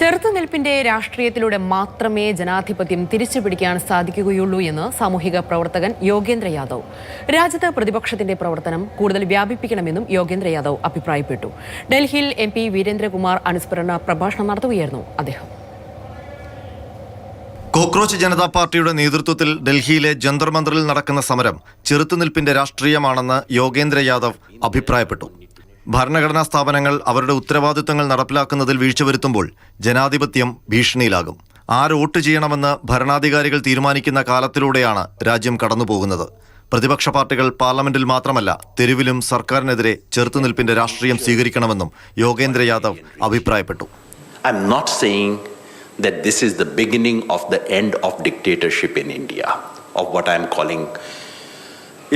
ചെറുത്തുനിൽപ്പിന്റെ രാഷ്ട്രീയത്തിലൂടെ മാത്രമേ ജനാധിപത്യം തിരിച്ചുപിടിക്കാൻ സാധിക്കുകയുള്ളൂ എന്ന് സാമൂഹിക പ്രവർത്തകൻ യോഗേന്ദ്ര യാദവ്. രാജ്യത്ത് പ്രതിപക്ഷത്തിന്റെ പ്രവർത്തനം കൂടുതൽ വ്യാപിപ്പിക്കണമെന്നും യോഗേന്ദ്ര യാദവ് അഭിപ്രായപ്പെട്ടു. ഡൽഹിയിൽ MP വീരേന്ദ്രകുമാർ അനുസ്മരണ പ്രഭാഷണം നടത്തുകയായിരുന്നു അദ്ദേഹം. കോക്രോച്ച് ജനതാ പാർട്ടിയുടെ നേതൃത്വത്തിൽ ഡൽഹിയിലെ ജന്തർ മന്ദറിൽ നടക്കുന്ന സമരം ചെറുത്തുനിൽപ്പിന്റെ രാഷ്ട്രീയമാണെന്ന് യോഗേന്ദ്ര യാദവ് അഭിപ്രായപ്പെട്ടു. ഭരണഘടനാ സ്ഥാപനങ്ങൾ അവരുടെ ഉത്തരവാദിത്തങ്ങൾ നടപ്പിലാക്കുന്നതിൽ വീഴ്ച വരുത്തുമ്പോൾ ജനാധിപത്യം ഭീഷണിയിലാകും. ആര് വോട്ട് ചെയ്യണമെന്ന് ഭരണാധികാരികൾ തീരുമാനിക്കുന്ന കാലത്തിലൂടെയാണ് രാജ്യം കടന്നുപോകുന്നത്. പ്രതിപക്ഷ പാർട്ടികൾ പാർലമെന്റിൽ മാത്രമല്ല തെരുവിലും സർക്കാരിനെതിരെ ചെറുത്തുനിൽപ്പിന്റെ രാഷ്ട്രീയം സ്വീകരിക്കണമെന്നും യോഗേന്ദ്ര യാദവ് അഭിപ്രായപ്പെട്ടു. That this is the beginning of the end of dictatorship in India, of what I am calling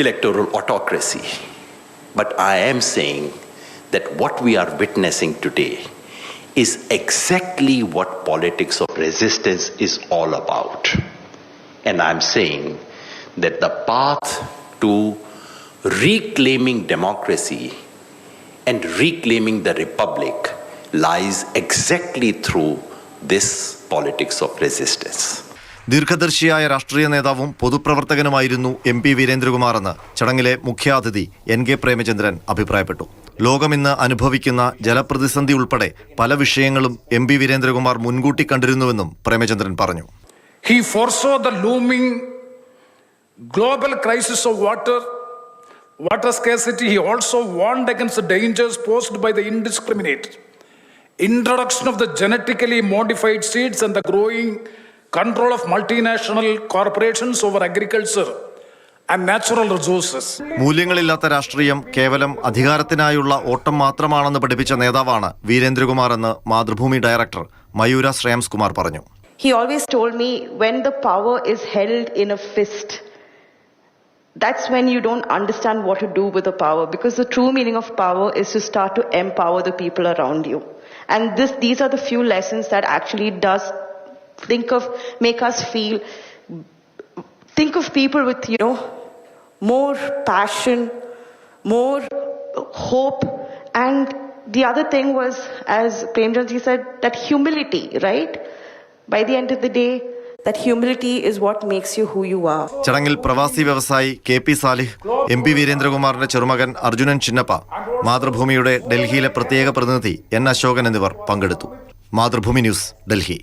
electoral autocracy. But I am saying that what we are witnessing today is exactly what politics of resistance is all about. And I am saying that the path to reclaiming democracy and reclaiming the republic lies exactly through this politics of resistance. ദീർഘദർശിയായ രാഷ്ട്രീയ നേതാവും പൊതുപ്രവർത്തകനുമായിരുന്നു MP Veerendrakumar എന്ന് ചടങ്ങിലെ മുഖ്യാതിഥി NK Premachandran അഭിപ്രായപ്പെട്ടു. ലോകം ഇന്ന് അനുഭവിക്കുന്ന ജലപ്രതിസന്ധി ഉൾപ്പെടെ പല വിഷയങ്ങളും MP വീരേന്ദ്രകുമാർ മുൻകൂട്ടി കണ്ടിരുന്നുവെന്നും പ്രേമചന്ദ്രൻ പറഞ്ഞു. He foresaw the looming global crisis of water scarcity. He also warned against the dangers posed by the indiscriminate introduction of the genetically modified seeds and the growing control of multinational corporations over agriculture and natural resources. മൂല്യങ്ങളില്ലാത്ത രാഷ്ട്രീയം കേവലം അധികാരത്തിനായുള്ള ഓട്ടം മാത്രമാണെന്ന് പഠിപ്പിച്ച നേതാവാണ് വീരേന്ദ്രകുമാർ എന്ന് Mathrubhumi director മയൂര Shreyams Kumar പറഞ്ഞു. He always told me, when the power is held in a fist, that's when you don't understand what to do with the power, because the true meaning of power is to start to empower the people around you. And these are the few lessons that actually does make us think of people with, more passion, more hope. And the other thing was, as Premchandji said, that humility, right? By the end of the day, that humility is what makes you who you are. ചടങ്ങിൽ പ്രവാസി വ്യവസായി KP Salih, MP വീരേന്ദ്രകുമാറിന്റെ ചെറുമകൻ അർജുനൻ ചിന്നപ്പ, മാതൃഭൂമിയുടെ ഡൽഹിയിലെ പ്രത്യേക പ്രതിനിധി N Ashokan എന്നിവർ പങ്കെടുത്തു. മാതൃഭൂമി ന്യൂസ്, ഡൽഹി.